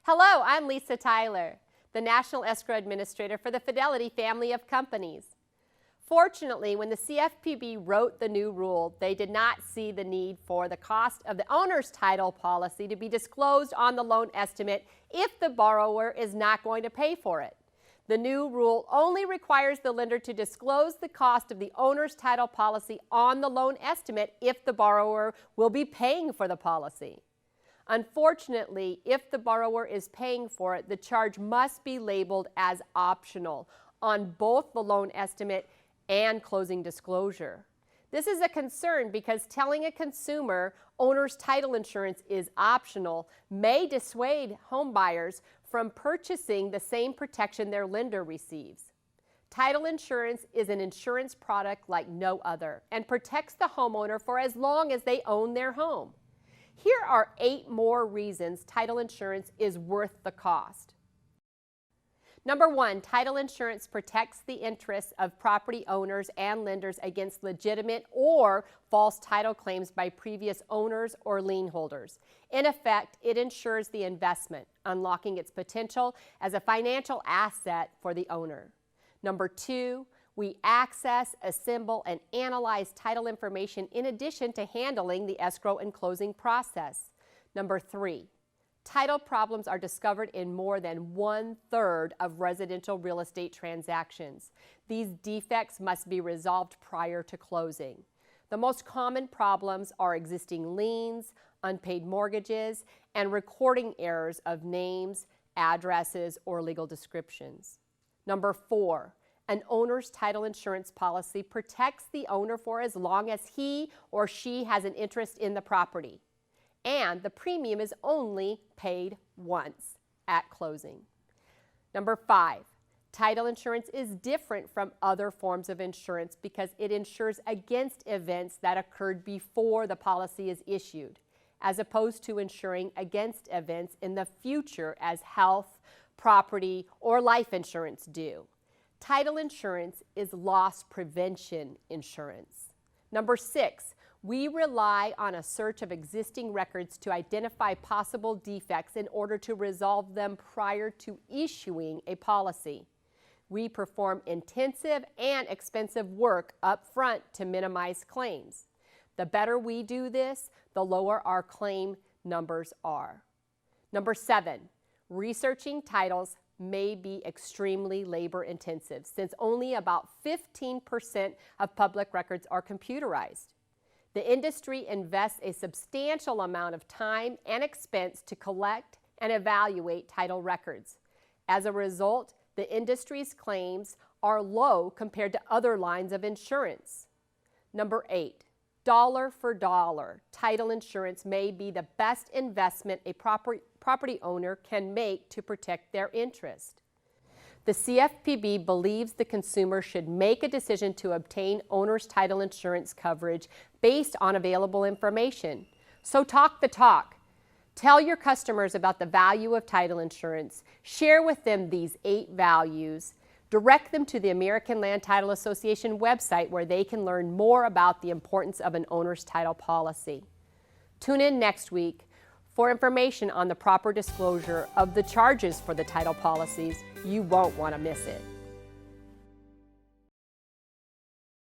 Hello, I'm Lisa Tyler, the National Escrow Administrator for the Fidelity family of companies. Fortunately, when the CFPB wrote the new rule, they did not see the need for the cost of the owner's title policy to be disclosed on the loan estimate if the borrower is not going to pay for it. The new rule only requires the lender to disclose the cost of the owner's title policy on the loan estimate if the borrower will be paying for the policy. Unfortunately, if the borrower is paying for it, the charge must be labeled as optional on both the loan estimate and closing disclosure. This is a concern because telling a consumer owner's title insurance is optional may dissuade homebuyers from purchasing the same protection their lender receives. Title insurance is an insurance product like no other and protects the homeowner for as long as they own their home. Here are 8 more reasons title insurance is worth the cost. Number 1, title insurance protects the interests of property owners and lenders against legitimate or false title claims by previous owners or lien holders. In effect, it ensures the investment, unlocking its potential as a financial asset for the owner. Number 2, we access, assemble, and analyze title information in addition to handling the escrow and closing process. Number 3, title problems are discovered in more than 1/3 of residential real estate transactions. These defects must be resolved prior to closing. The most common problems are existing liens, unpaid mortgages, and recording errors of names, addresses, or legal descriptions. Number 4, an owner's title insurance policy protects the owner for as long as he or she has an interest in the property, and the premium is only paid once at closing. Number 5, title insurance is different from other forms of insurance because it insures against events that occurred before the policy is issued, as opposed to insuring against events in the future as health, property, or life insurance do. Title insurance is loss prevention insurance. Number 6, we rely on a search of existing records to identify possible defects in order to resolve them prior to issuing a policy. We perform intensive and expensive work up front to minimize claims. The better we do this, the lower our claim numbers are. Number 7, researching titles may be extremely labor intensive since only about 15% of public records are computerized. The industry invests a substantial amount of time and expense to collect and evaluate title records. As a result, the industry's claims are low compared to other lines of insurance. Number 8, dollar for dollar, title insurance may be the best investment a property owner can make to protect their interest. The CFPB believes the consumer should make a decision to obtain owner's title insurance coverage based on available information. So talk the talk. Tell your customers about the value of title insurance. Share with them these 8 values. Direct them to the American Land Title Association website where they can learn more about the importance of an owner's title policy. Tune in next week for information on the proper disclosure of the charges for the title policies. You won't want to miss it.